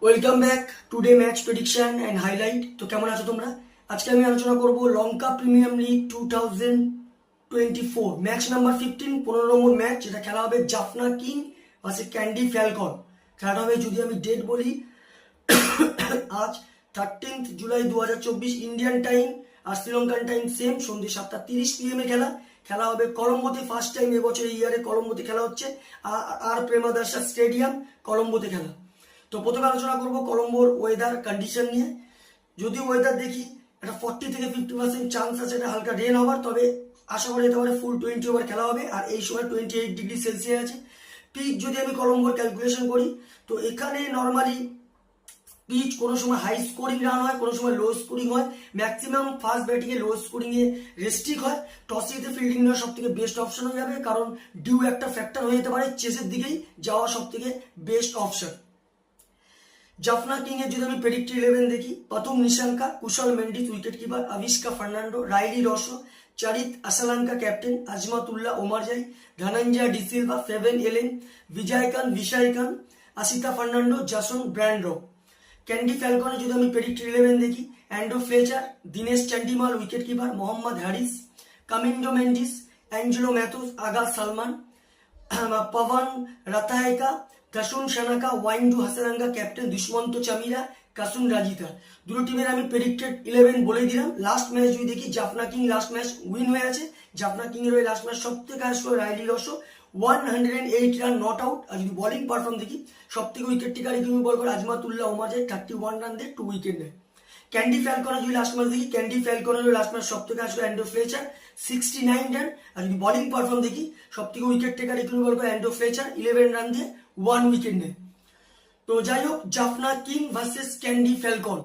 Welcome back today match prediction and highlight. তো কেমন আছো তোমরা? আজকে আমি আলোচনা করব লঙ্কা প্রিমিয়াম লিগ 2024 ম্যাচ নাম্বার 15, 15 নম্বর ম্যাচ, যেটা খেলা হবে Jaffna king versus candy Falcon. খেলাটা হবে, যদি আমি ডেট বলি, আজ 13 জুলাই 2024 ইন্ডিয়ান টাইম আর শ্রীলঙ্কান টাইম সেম, সন্ধ্যে 7:30 PM এ খেলা হবে কলম্বোতে। ফার্স্ট টাইম এবছর এই ইয়ারে কলম্বোতে খেলা হচ্ছে, আর প্রেমাদাসা স্টেডিয়াম, কলম্বোতে খেলা। তো প্রথমে আলোচনা করব কলম্বোর ওয়েদার কন্ডিশন নিয়ে। যদি ওয়েদার দেখি, একটা 40 থেকে 50% চান্স আছে এটা হালকা রেন হওয়ার, তবে আশা করা যেতে পারে ফুল 20 ওভার খেলা হবে, আর এই সময় 28°C আছে। পিচ যদি আমি কলম্বোর ক্যালকুলেশন করি, তো এখানে নর্মালি পিচ কোনো সময় হাই স্কোরিং রান হয়, কোনো সময় লো স্কোরিং হয়। ম্যাক্সিমাম ফার্স্ট ব্যাটিংয়ে লো স্কোরিংয়ে রেস্ট্রিক্ট হয়। টস জিতে ফিল্ডিং নেওয়া সব থেকে বেস্ট অপশন হয়ে যাবে, কারণ ডিউ একটা ফ্যাক্টর হয়ে যেতে পারে, চেসের দিকেই যাওয়া সব থেকে বেস্ট অপশন। জাফনা কিং এর যদি আমি প্রেডিক্ট 11 দেখি, প্রথম Nissanka, Kusal Mendis wicket keeper, Avishka Fernando, Rilee Rossouw, Charith Asalanka captain, Azmatullah Omarzai, Dhananjaya de Silva, Fabian Allen, বিশাই খান, আসিতা ফার্নান্ডো, জাসন ব্র্যান্ডো। ক্যান্ডি ফ্যালকনে যদি আমি প্রেডিক্ট 11 দেখি, Andrew Fletcher, Dinesh Chandimal wicket keeper, Mohammad Haris, Kamindu Mendis, Angelo Mathews, Agha Salman, Pawan Rathnayake, Kasun Shanaka, Wanindu Hasaranga captain, Dushmantha Chameera, Kasun Rajitha. দুটো টিমের আমি প্রেডিক্টেড 11 বলে দিলাম। লাস্ট ম্যাচ যদি দেখি, Jaffna king last match win হয়ে আছে। জাফনা কিং এর হয়ে লাস্ট ম্যাচ সব থেকে হাইস্ট করে Rilee Rossouw 108 run not out. আর যদি বোলিং পারফর্ম দেখি, সব থেকে উইকেট টিকার ইকুমি বল করে আজমাতুল্লাহ ওমারজাই, 31 রান দিয়ে 2 উইকেট নেয়। ক্যান্ডি ফ্যালকনের যদি লাস্ট ম্যাচ দেখি, ক্যান্ডি ফ্যালকনের লাস্ট ম্যাচ সব থেকে আসবে অ্যান্ড্রু ফ্লেচার 69 রান। আর যদি বোলিং পারফর্ম দেখি, সব থেকে উইকেট টেকার ইকুমি বল করে অ্যান্ড্রু ফ্লেচার 11 রান দিয়ে 1 উইকেট নেয়। তো যাই হোক, Jaffna king versus candy Falcon,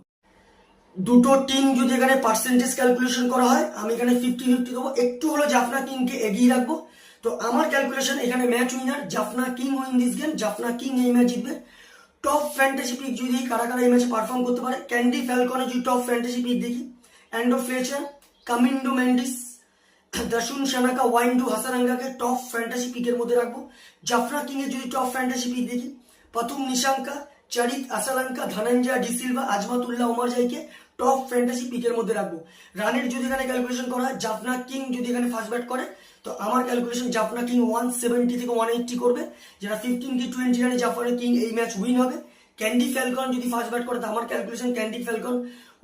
দুটো টিম যদি এখানে পার্সেন্টেজ ক্যালকুলেশন করা হয়, আমি এখানে 50-50 দেবো। একটু হলো জাফনা কিংকে এগিয়ে রাখবো। তো আমার ক্যালকুলেশন এখানে match winner Jaffna king win this game. Jaffna king এই ম্যাচ জিতবে। টপ ফ্যান্টাসি পিক যদি কারা কারা এই ম্যাচে পারফর্ম করতে পারে, ক্যান্ডি ফ্যালকনে যদি টপ ফ্যান্টাসি পিক দেখি, অ্যান্ড্রু ফ্লেচার, কামিন্ডো মেন্ডিস, দাসুন শানাকা, ওয়াইন্ডু হাসারাঙ্গাকে টপ ফ্যান্টাসি পিকের মধ্যে রাখবো। জাফনা কিং এর যদি টপ ফ্যান্টাসি পিক দেখি, প্রথম নিশাঙ্কা, চারিত আসালাঙ্কা, ধনঞ্জয় ডিসিলভা, আজমাতুল্লাহ ওমারজাইকে টপ ফ্যান্টাসি পিকের মধ্যে রাখবো। রানের যদি এখানে ক্যালকুলেশন করা হয়, জাফনা কিং যদি এখানে ফার্স্ট ব্যাট করে, তো আমার ক্যালকুলেশন জাফনা কিং 170 থেকে 180 করবে, যেটা 15 কি 20 রানে জাফনা কিং এই ম্যাচ উইন হবে। ক্যান্ডি ফ্যালকন যদি ফার্স্ট ব্যাট করে, তো আমার ক্যালকুলেশন ক্যান্ডি ফ্যালকন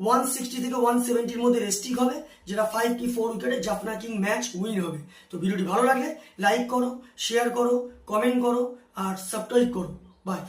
160 থেকে 170 মধ্যে রেস্ট্রিক্ট হবে, যেটা 5 কি 4 উইকেটে জাফনা কিং ম্যাচ উইন হবে। তো ভিডিওটি ভালো লাগলে লাইক করো, শেয়ার করো, কমেন্ট করো আর সাবস্ক্রাইব করো। বাই।